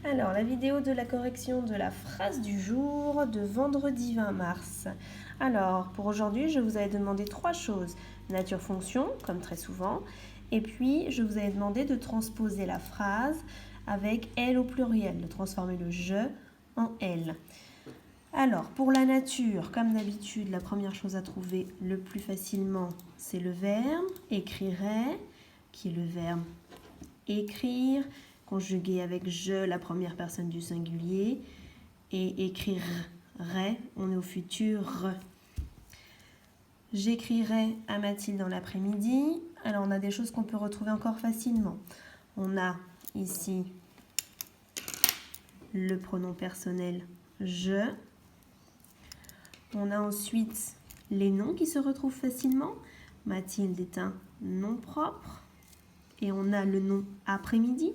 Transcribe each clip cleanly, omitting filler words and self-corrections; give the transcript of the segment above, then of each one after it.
Alors, la vidéo de la correction de la phrase du jour de vendredi 20 mars. Alors, pour aujourd'hui, je vous avais demandé 3 choses. Nature-fonction, comme très souvent. Et puis, je vous avais demandé de transposer la phrase avec elle au pluriel, de transformer le je en elle. Alors, pour la nature, comme d'habitude, la première chose à trouver le plus facilement, c'est le verbe écrirait, qui est le verbe écrire, conjugué avec je, la première personne du singulier, et écrirait, on est au futur. J'écrirai à Mathilde dans l'après-midi. Alors, on a des choses qu'on peut retrouver encore facilement. On a ici le pronom personnel je. On a ensuite les noms qui se retrouvent facilement. Mathilde est un nom propre. Et on a le nom après-midi,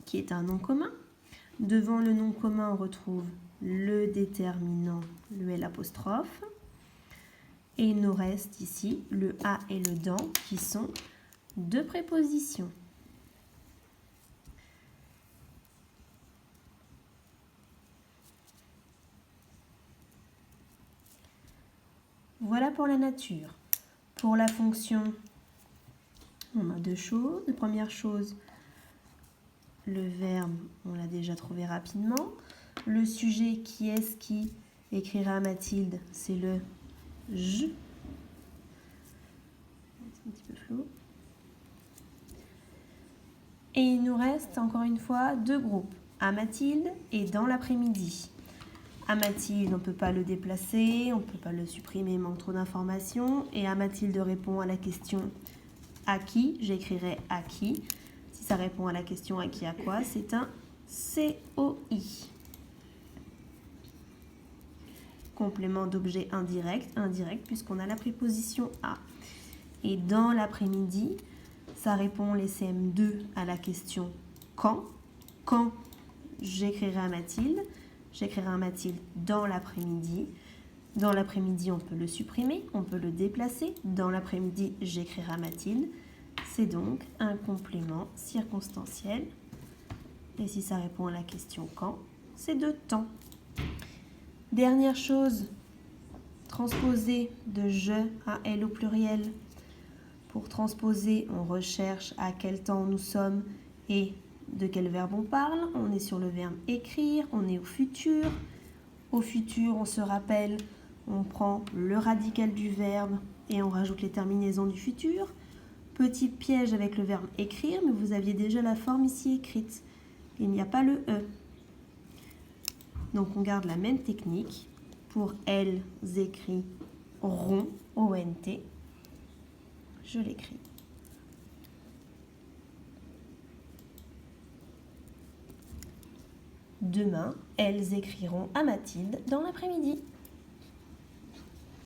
qui est un nom commun. Devant le nom commun, on retrouve le déterminant, le L'. Et il nous reste ici le à et le dans, qui sont deux prépositions. Voilà pour la nature. Pour la fonction, on a deux choses. La première chose, le verbe, on l'a déjà trouvé rapidement. Le sujet, qui est-ce qui écrira à Mathilde, c'est le je. C'est un petit peu flou. Et il nous reste encore une fois deux groupes, à Mathilde et dans l'après-midi. À Mathilde, on ne peut pas le déplacer, on ne peut pas le supprimer, il manque trop d'informations. Et à Mathilde répond à la question à qui, j'écrirai à qui. Si ça répond à la question à qui, à quoi, c'est un COI. Complément d'objet indirect puisqu'on a la préposition à. Et dans l'après-midi, ça répond les CM2 à la question quand. Quand j'écrirai à Mathilde. J'écrirai à Mathilde dans l'après-midi. Dans l'après-midi, on peut le supprimer, on peut le déplacer. Dans l'après-midi, j'écrirai à Mathilde. C'est donc un complément circonstanciel. Et si ça répond à la question quand, c'est de temps. Dernière chose, transposer de je à elle au pluriel. Pour transposer, on recherche à quel temps nous sommes et de quel verbe on parle. On est sur le verbe écrire, on est au futur. Au futur, on se rappelle, on prend le radical du verbe et on rajoute les terminaisons du futur. Petit piège avec le verbe écrire, mais vous aviez déjà la forme ici écrite. Il n'y a pas le E. Donc on garde la même technique. Pour elles écriront, O-N-T. Je l'écris. Demain, elles écriront à Mathilde dans l'après-midi.